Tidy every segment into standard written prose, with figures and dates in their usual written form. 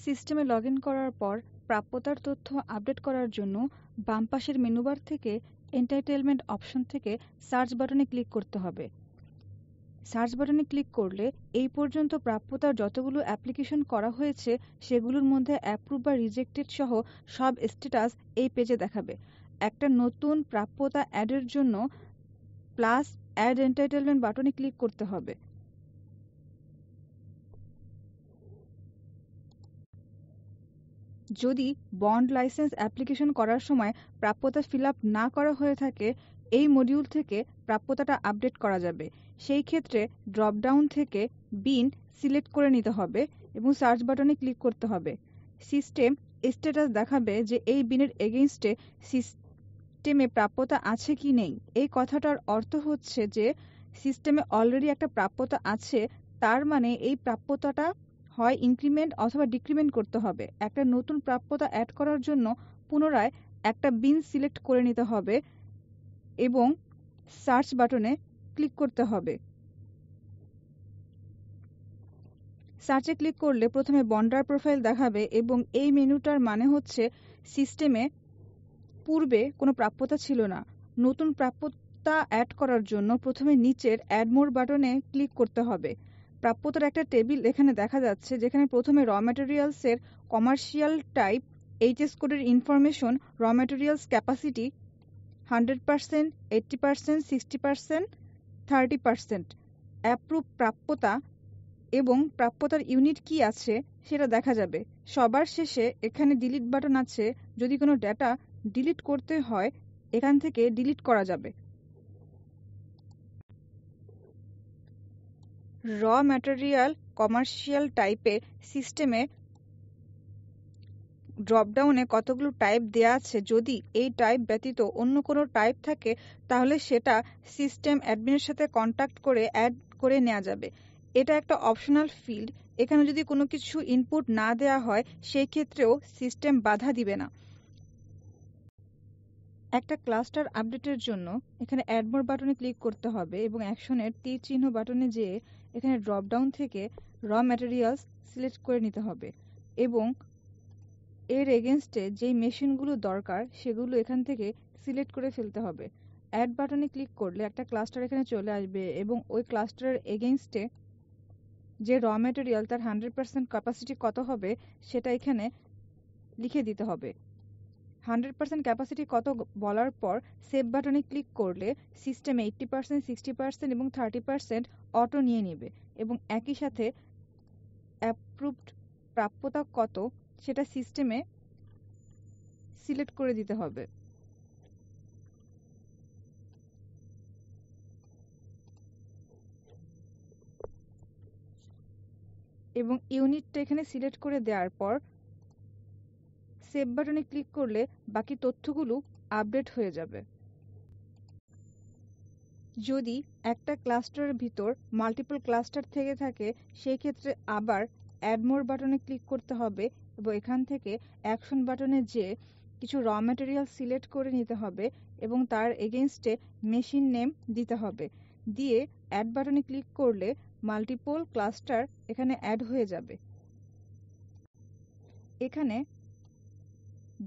সিস্টেমে log in করার পর প্রাপ্যতার তথ্য আপডেট করার জন্য বাম পাশের মেনুবার থেকে এন্টাইটেলমেন্ট অপশন থেকে সার্চ বাটনে ক্লিক করতে হবে। সার্চ বাটনে ক্লিক করলে এই পর্যন্ত প্রাপ্যতার যতগুলো অ্যাপ্লিকেশন করা হয়েছে সেগুলোর মধ্যে অ্যাপ্রুভ বা রিজেক্টেড সহ সব স্ট্যাটাস এই পেজে দেখাবে। একটা নতুন প্রাপ্যতা অ্যাডের জন্য প্লাস অ্যাড এন্টাইটেলমেন্ট বাটনে ক্লিক করতে হবে। যদি বন্ড লাইসেন্স অ্যাপ্লিকেশন করার সময় প্রাপ্যতা ফিল আপ না করা হয়ে থাকে এই মডিউল থেকে প্রাপ্যতাটা আপডেট করা যাবে। সেই ক্ষেত্রে ড্রপডাউন থেকে বিন সিলেক্ট করে নিতে হবে এবং সার্চ বাটনে ক্লিক করতে হবে। সিস্টেম স্ট্যাটাস দেখাবে যে এই বিনের এগেইনস্টে সিস্টেমে প্রাপ্যতা আছে কি নেই। এই কথাটার অর্থ হচ্ছে যে সিস্টেমে অলরেডি একটা প্রাপ্যতা আছে, তার মানে এই প্রাপ্যতাটা হয় ইনক্রিমেন্ট অথবা ডিক্রিমেন্ট করতে হবে। একটা নতুন প্রাপ্যতা অ্যাড করার জন্য পুনরায় একটা বিন সিলেক্ট করে নিতে হবে এবং সার্চ বাটনে ক্লিক করতে হবে। সার্চে ক্লিক করলে প্রথমে বন্ডার প্রোফাইল দেখাবে এবং এই মেনুটার মানে হচ্ছে সিস্টেমে পূর্বে কোনো প্রাপ্যতা ছিল না। নতুন প্রাপ্যতা অ্যাড করার জন্য প্রথমে নিচের অ্যাড মোর বাটনে ক্লিক করতে হবে। প্রাপ্যতার একটা টেবিল এখানে দেখা যাচ্ছে, যেখানে প্রথমে র ম্যাটেরিয়ালসের কমার্শিয়াল টাইপ, এইচএস কোডের ইনফরমেশন, র ম্যাটেরিয়ালস ক্যাপাসিটি 100%, 80%, 60%, 30%, অ্যাপ্রুভ প্রাপ্যতা এবং প্রাপ্যতার ইউনিট কি আছে সেটা দেখা যাবে। সবার শেষে এখানে ডিলিট বাটন আছে, যদি কোনো ডেটা ডিলিট করতে হয় এখান থেকে ডিলিট করা যাবে। র ম্যাটেরিয়াল কমার্শিয়াল টাইপের সিস্টেমে ড্রপডাউনে কতগুলো টাইপ দেয়া আছে, যদি এই টাইপ ব্যতীত অন্য কোনো টাইপ থাকে তাহলে সেটা সিস্টেম অ্যাডমিনের সাথে কন্ট্যাক্ট করে অ্যাড করে নেওয়া যাবে। এটা একটা অপশনাল ফিল্ড, এখানে যদি কোনো কিছু ইনপুট না দেয়া হয় সেই ক্ষেত্রেও সিস্টেম বাধা দিবে না। একটা ক্লাস্টার আপডেটের জন্য এখানে অ্যাড মোর বাটনে ক্লিক করতে হবে এবং অ্যাকশনের তীর চিহ্ন বাটনে যেয়ে এখানে ড্রপডাউন থেকে র ম্যাটেরিয়ালস সিলেক্ট করে নিতে হবে এবং এর এগেনস্টে যেই মেশিনগুলো দরকার সেগুলো এখান থেকে সিলেক্ট করে ফেলতে হবে। অ্যাড বাটনে ক্লিক করলে একটা ক্লাস্টার এখানে চলে আসবে এবং ওই ক্লাস্টারের এগেনস্টে যে র ম্যাটেরিয়াল তার 100% ক্যাপাসিটি কত হবে সেটা এখানে লিখে দিতে হবে। 100% ক্যাপাসিটি কত বলার পর সেভ বাটনে ক্লিক করলে সিস্টেম 80%, 60% এবং 30% অটো নিয়ে নেবে এবং একই সাথে অ্যাপ্রুভড প্রাপ্যতা কত সেটা সিস্টেমে সিলেক্ট করে দিতে হবে। এবং ইউনিটটা এখানে সিলেক্ট করে দেওয়ার পর সেভ বাটনে ক্লিক করলে বাকি তথ্যগুলো আপডেট হয়ে যাবে। যদি একটা ক্লাস্টারের ভিতর মাল্টিপল ক্লাস্টার থেকে থাকে সেই ক্ষেত্রে আবার অ্যাড মোর বাটনে ক্লিক করতে হবে এবং এখান থেকে অ্যাকশন বাটনে যে কিছু র ম্যাটেরিয়াল সিলেক্ট করে নিতে হবে এবং তার এগেনস্টে মেশিন নেম দিতে হবে। দিয়ে অ্যাড বাটনে ক্লিক করলে মাল্টিপল ক্লাস্টার এখানে অ্যাড হয়ে যাবে। এখানে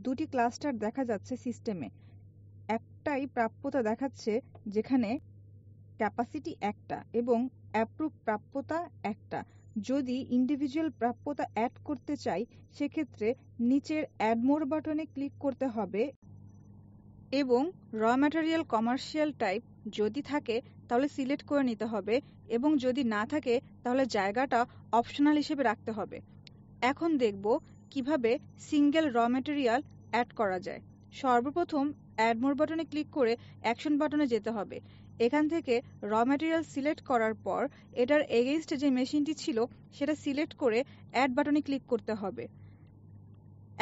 দুটি ক্লাস্টার দেখা যাচ্ছে সিস্টেমে। একটাই প্রাপ্যতা দেখাচ্ছে যেখানে ক্যাপাসিটি একটা এবং অ্যাপ্রুভ প্রাপ্যতা একটা। যদি ইন্ডিভিজুয়াল প্রাপ্যতা অ্যাড করতে চাই সেক্ষেত্রে নিচের অ্যাড মোর বাটনে ক্লিক করতে হবে এবং র ম্যাটেরিয়াল কমার্শিয়াল টাইপ যদি থাকে তাহলে সিলেক্ট করে নিতে হবে এবং যদি না থাকে তাহলে জায়গাটা অপশনাল হিসেবে রাখতে হবে। এখন দেখব কিভাবে সিঙ্গেল র ম্যাটেরিয়াল অ্যাড করা যায়। সর্বপ্রথম অ্যাড মোর বাটনে ক্লিক করে অ্যাকশন বাটনে যেতে হবে। এখান থেকে র ম্যাটেরিয়াল সিলেক্ট করার পর এটার এগেইনস্টে যে মেশিনটি ছিল সেটা সিলেক্ট করে অ্যাড বাটনে ক্লিক করতে হবে।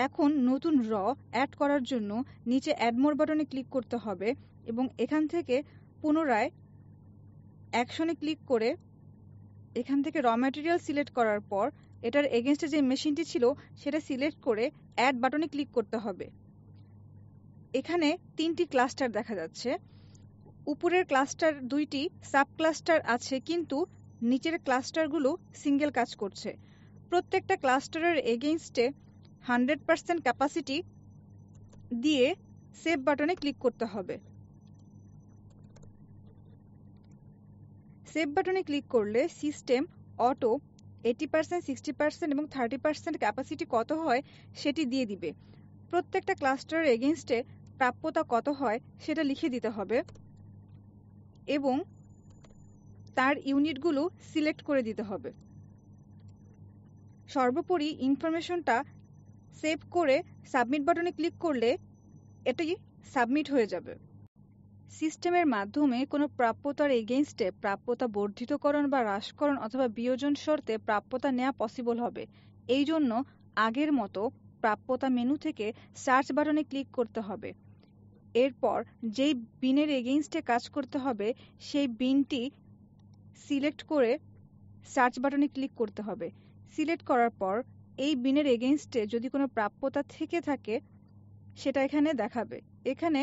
এখন নতুন র অ্যাড করার জন্য নিচে অ্যাড মোর বাটনে ক্লিক করতে হবে এবং এখান থেকে পুনরায় অ্যাকশনে ক্লিক করে এখান থেকে র ম্যাটেরিয়াল সিলেক্ট করার পর এটার এগেনস্টে যে মেশিনটি ছিল সেটা সিলেক্ট করে অ্যাড বাটনে ক্লিক করতে হবে। এখানে তিনটি ক্লাস্টার দেখা যাচ্ছে। উপরের ক্লাস্টার দুইটি সাব ক্লাস্টার আছে কিন্তু নিচের ক্লাস্টারগুলো সিঙ্গেল কাজ করছে। প্রত্যেকটা ক্লাস্টারের এগেইনস্টে 100% ক্যাপাসিটি দিয়ে সেভ বাটনে ক্লিক করতে হবে। সেভ বাটনে ক্লিক করলে সিস্টেম অটো 80%, 60% এবং 30% ক্যাপাসিটি কত হয় সেটি দিয়ে দিবে। প্রত্যেকটা ক্লাস্টারের এগেইনস্টে প্রাপ্যতা কত হয় সেটা লিখে দিতে হবে এবং তার ইউনিটগুলো সিলেক্ট করে দিতে হবে। সর্বোপরি ইনফরমেশনটা সেভ করে সাবমিট বাটনে ক্লিক করলে এটি সাবমিট হয়ে যাবে। সিস্টেমের মাধ্যমে কোনো প্রাপ্যতার এগেইনস্টে প্রাপ্যতা বর্ধিতকরণ বা হ্রাসকরণ অথবা বিয়োজন শর্তে প্রাপ্যতা নেওয়া পসিবল হবে। এই জন্য আগের মতো প্রাপ্যতা মেনু থেকে সার্চ বাটনে ক্লিক করতে হবে। এরপর যেই বিনের এগেইনস্টে কাজ করতে হবে সেই বিনটি সিলেক্ট করে সার্চ বাটনে ক্লিক করতে হবে। সিলেক্ট করার পর এই বিনের এগেইনস্টে যদি কোনো প্রাপ্যতা থেকে থাকে সেটা এখানে দেখাবে। এখানে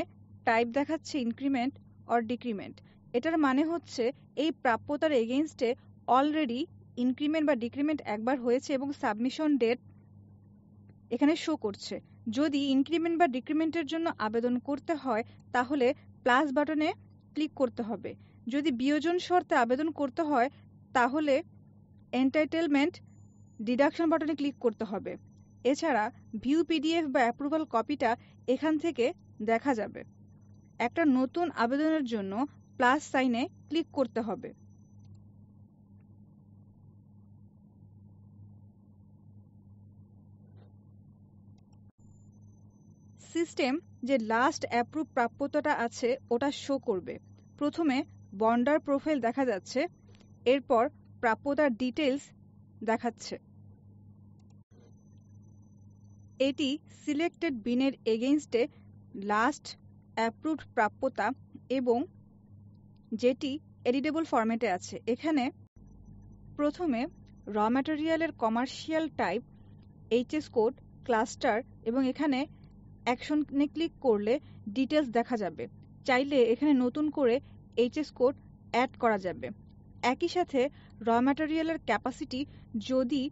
টাইপ দেখাচ্ছে ইনক্রিমেন্ট অর ডিক্রিমেন্ট। এটার মানে হচ্ছে এই প্রাপ্যতার এগেইনস্টে অলরেডি ইনক্রিমেন্ট বা ডিক্রিমেন্ট একবার হয়েছে এবং সাবমিশন ডেট এখানে শো করছে। যদি ইনক্রিমেন্ট বা ডিক্রিমেন্টের জন্য আবেদন করতে হয় তাহলে প্লাস বাটনে ক্লিক করতে হবে। যদি বিয়োজন শর্তে আবেদন করতে হয় তাহলে এন্টাইটেলমেন্ট ডিডাকশন বাটনে ক্লিক করতে হবে। এছাড়া ভিউ পিডিএফ বা অ্যাপ্রুভাল কপিটা এখান থেকে দেখা যাবে। একটা নতুন আবেদনের জন্য প্লাস সাইনে ক্লিক করতে হবে। সিস্টেম যে লাস্ট অ্যাপ্রুভ প্রাপ্যতাটা আছে ওটা শো করবে। প্রথমে বন্ডার প্রোফাইল দেখা যাচ্ছে, এরপর প্রাপ্যতার ডিটেইলস দেখাচ্ছে। এটি সিলেক্টেড বিনের এগেইনস্টে লাস্ট অ্যাপ্রুভড প্রাপ্যতা এবং যেটি এডিটেবল ফরম্যাটে আছে। এখানে প্রথমে র ম্যাটেরিয়ালের commercial type, HS code, cluster এবং এখানে অ্যাকশনে ক্লিক করলে ডিটেলস দেখা যাবে। চাইলে এখানে নতুন করে এইচএস কোড অ্যাড করা যাবে। একই সাথে র ম্যাটেরিয়ালের ক্যাপাসিটি যদি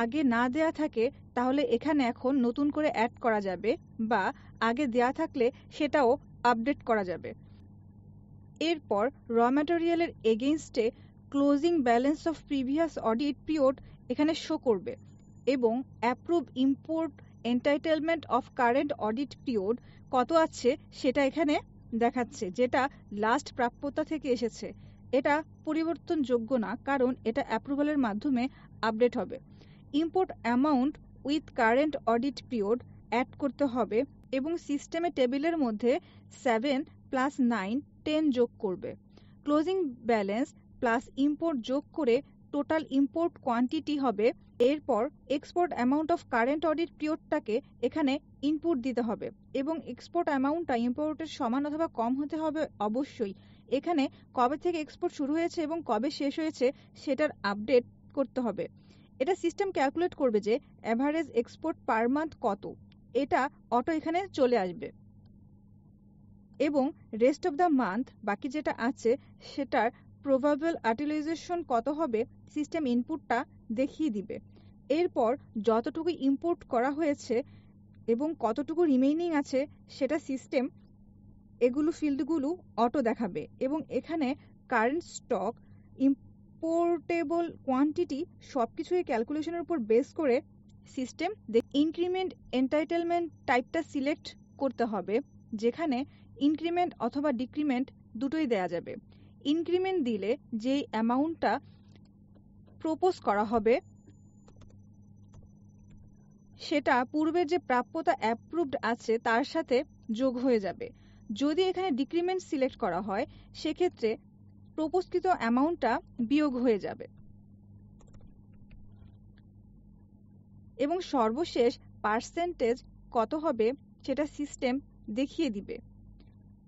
আগে না দেয়া থাকে তাহলে এখানে এখন নতুন করে অ্যাড করা যাবে বা আগে দেয়া থাকলে সেটাও আপডেট করা যাবে। এরপর র ম্যাটেরিয়ালের এগেইনস্টে closing balance of previous audit period এখানে শো করবে এবং approve import entitlement of current audit period কত আছে সেটা এখানে দেখাচ্ছে, যেটা লাস্ট প্রাপ্যতা থেকে এসেছে। এটা পরিবর্তনযোগ্য না, কারণ এটা অ্যাপ্রুভালের মাধ্যমে আপডেট হবে। Import amount with current audit period add করতে হবে এবং সিস্টেমে টেবিলের মধ্যে 7 + 9 10 যোগ করবে। ক্লোজিং ব্যালেন্স প্লাস ইম্পোর্ট যোগ করে টোটাল ইম্পোর্ট কোয়ান্টিটি হবে। এরপর export amount of current audit পিরিয়ডটাকে এখানে ইনপুট দিতে হবে এবং এক্সপোর্ট অ্যামাউন্টটা ইম্পোর্টের সমান অথবা কম হতে হবে অবশ্যই। এখানে কবে থেকে এক্সপোর্ট শুরু হয়েছে এবং কবে শেষ হয়েছে সেটার আপডেট করতে হবে। এটা সিস্টেম ক্যালকুলেট করবে যে অ্যাভারেজ এক্সপোর্ট পার মান্থ কত, এটা অটো এখানে চলে আসবে এবং রেস্ট অফ দ্য মান্থ বাকি যেটা আছে সেটার প্রবাবল ইউটিলাইজেশন কত হবে সিস্টেম ইনপুটটা দেখিয়ে দিবে। এরপর যতটুকু ইম্পোর্ট করা হয়েছে এবং কতটুকু রিমেইনিং আছে সেটা সিস্টেম এগুলো ফিল্ডগুলো অটো দেখাবে এবং এখানে কারেন্ট স্টক, ইম্পোর্টেবল কোয়ান্টিটি সবকিছুই ক্যালকুলেশনের উপর বেস করে সিস্টেম ইনক্রিমেন্ট এন্টাইটেলমেন্ট টাইপটা সিলেক্ট করতে হবে, যেখানে ইনক্রিমেন্ট অথবা ডিক্রিমেন্ট দুটোই দেয়া যাবে। ইনক্রিমেন্ট দিলে যেই অ্যামাউন্টটা প্রপোজ করা হবে সেটা পূর্বের যে প্রাপ্যতা অ্যাপ্রুভড আছে তার সাথে যোগ হয়ে যাবে। যদি এখানে ডিক্রিমেন্ট সিলেক্ট করা হয় সেক্ষেত্রে প্রপোজকৃত অ্যামাউন্টটা বিয়োগ হয়ে যাবে এবং সর্বশেষ পার্সেন্টেজ কত হবে সেটা সিস্টেম দেখিয়ে দিবে।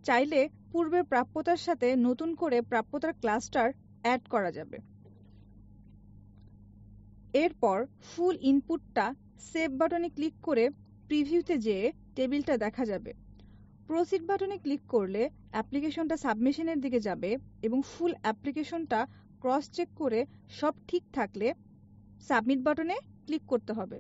চাইলে পূর্বের প্রাপ্যতার সাথে নতুন করে প্রাপ্যতার ক্লাস্টার অ্যাড করা যাবে। এরপর ফুল ইনপুটটা সেভ বাটনে ক্লিক করে প্রিভিউতে যেয়ে টেবিলটা দেখা যাবে। প্রসিড বাটনে ক্লিক করলে অ্যাপ্লিকেশনটা সাবমিশনের দিকে যাবে এবং ফুল অ্যাপ্লিকেশনটা ক্রস চেক করে সব ঠিক থাকলে সাবমিট বাটনে ক্লিক করতে হবে।